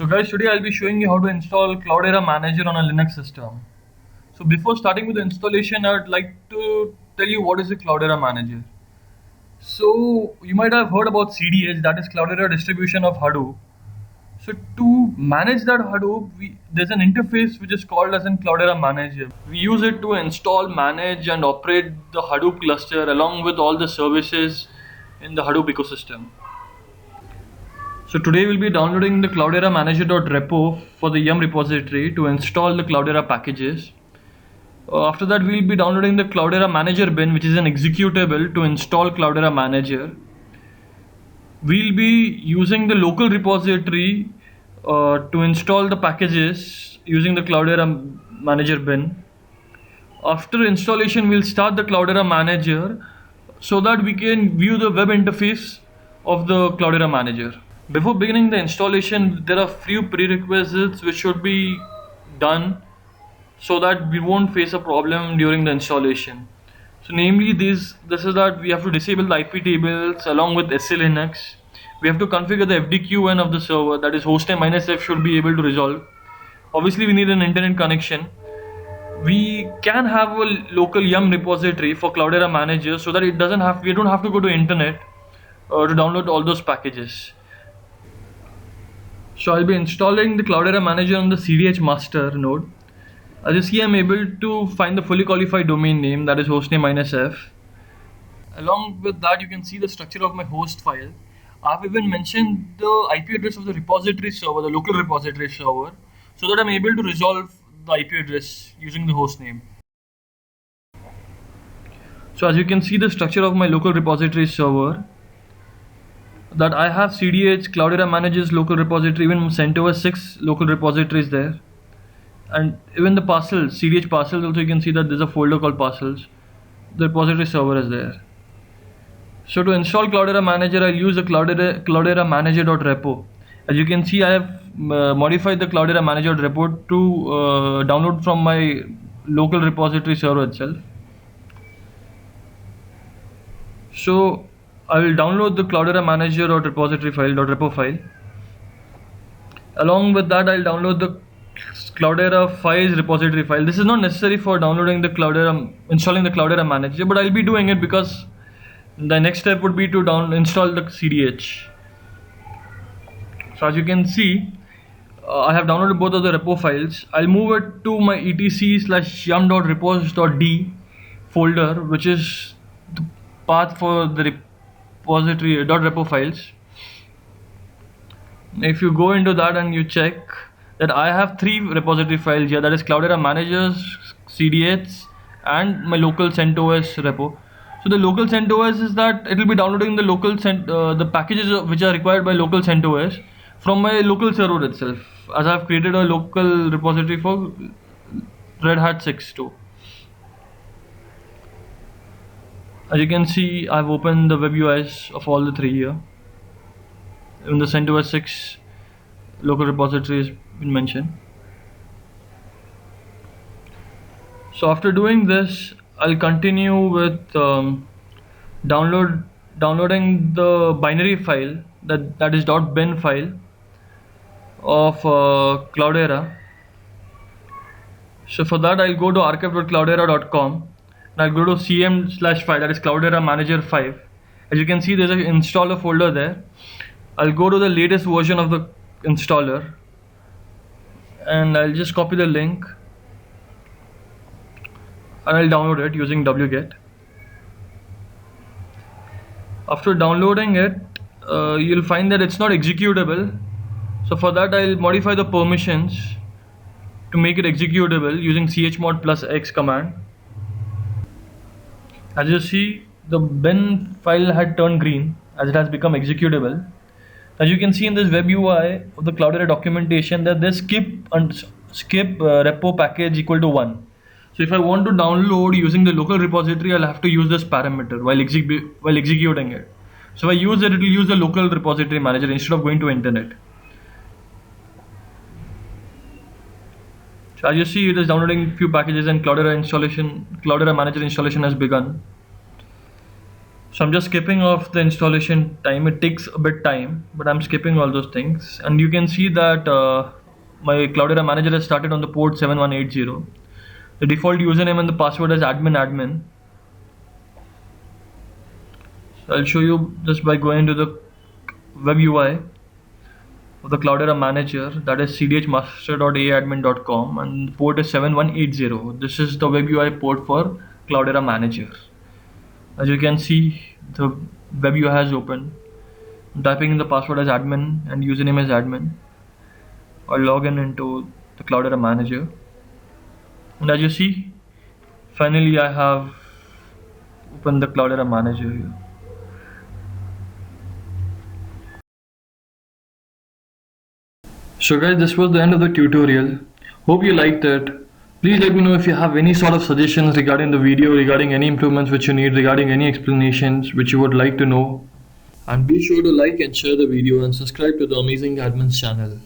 So guys, today I'll be showing you how to install Cloudera Manager on a Linux system. So before starting with the installation, I would like to tell you what is a Cloudera Manager. So you might have heard about CDH, that is Cloudera distribution of Hadoop. So to manage that Hadoop, there's an interface which is called as in Cloudera Manager. We use it to install, manage and operate the Hadoop cluster along with all the services in the Hadoop ecosystem. So today we'll be downloading the Cloudera Manager.repo for the Yum repository to install the Cloudera packages. After that we'll be downloading the Cloudera Manager bin, which is an executable to install Cloudera Manager. We'll be using the local repository to install the packages using the Cloudera Manager bin. After installation we'll start the Cloudera Manager so that we can view the web interface of the Cloudera Manager. Before beginning the installation, there are few prerequisites which should be done so that we won't face a problem during the installation. So namely this is that we have to disable the IP tables along with SLNX. We have to configure the FDQN of the server, that is hostname -f should be able to resolve. Obviously we need an internet connection. We can have a local Yum repository for Cloudera Manager so that we don't have to go to internet to download all those packages. So I'll be installing the Cloudera Manager on the CDH master node. As you see, I'm able to find the fully qualified domain name, that is hostname -f. Along with that, you can see the structure of my host file. I've even mentioned the IP address of the repository server, the local repository server, so that I'm able to resolve the IP address using the host name. So as you can see the structure of my local repository server, that I have CDH, Cloudera Manager's local repository, even CentOS 6 local repositories there. And even the parcels, CDH parcels also, you can see that there's a folder called parcels. The repository server is there. So to install Cloudera Manager, I'll use the Cloudera Manager.repo. As you can see, I have modified the Cloudera Manager.repo to download from my local repository server itself. So I will download the Cloudera Manager.repository file, .repo file. Along with that, I'll download the Cloudera files repository file. This is not necessary for downloading the installing the Cloudera Manager, but I'll be doing it because the next step would be to install the CDH. So as you can see, I have downloaded both of the repo files. I'll move it to my etc/yum.repos.d folder, which is the path for the repository .repo files. If you go into that and you check that I have 3 repository files here, that is Cloudera Managers, CDH and my local CentOS repo. So the local CentOS is that it will be downloading the local the packages which are required by local CentOS from my local server itself, as I have created a local repository for Red Hat 6 too. As you can see, I've opened the web UIs of all the 3 here. In the CentOS 6 local repository has been mentioned. So after doing this, I'll continue with downloading the binary file, that is .bin file of Cloudera. So for that, I'll go to archive.cloudera.com and I'll go to cm/file, that is Cloudera Manager 5. As you can see, there's an installer folder there. I'll go to the latest version of the installer and I'll just copy the link and I'll download it using wget. After downloading it, you'll find that it's not executable. So for that, I'll modify the permissions to make it executable using chmod +x command. As you see, the bin file had turned green as it has become executable. As you can see in this web UI of the Cloudera documentation, that this skip repo package equal to 1. So if I want to download using the local repository, I'll have to use this parameter while executing it. So if I use it, it will use the local repository manager instead of going to internet. So as you see, it is downloading few packages and Cloudera Manager installation has begun. So I'm just skipping off the installation time. It takes a bit time, but I'm skipping all those things. And you can see that my Cloudera manager has started on the port 7180. The default username and the password is admin. So I'll show you just by going to the web UI of the Cloudera manager, that is cdhmaster.aadmin.com, and the port is 7180. This is the web UI port for Cloudera manager. As you can see, the web UI has opened. I'm typing in the password as admin and username as admin. I'll log in into the Cloudera manager, and as you see, finally I have opened the Cloudera manager here. So guys, this was the end of the tutorial. Hope you liked it. Please let me know if you have any sort of suggestions regarding the video, regarding any improvements which you need, regarding any explanations which you would like to know. And be sure to like and share the video and subscribe to the Amazing Admins channel.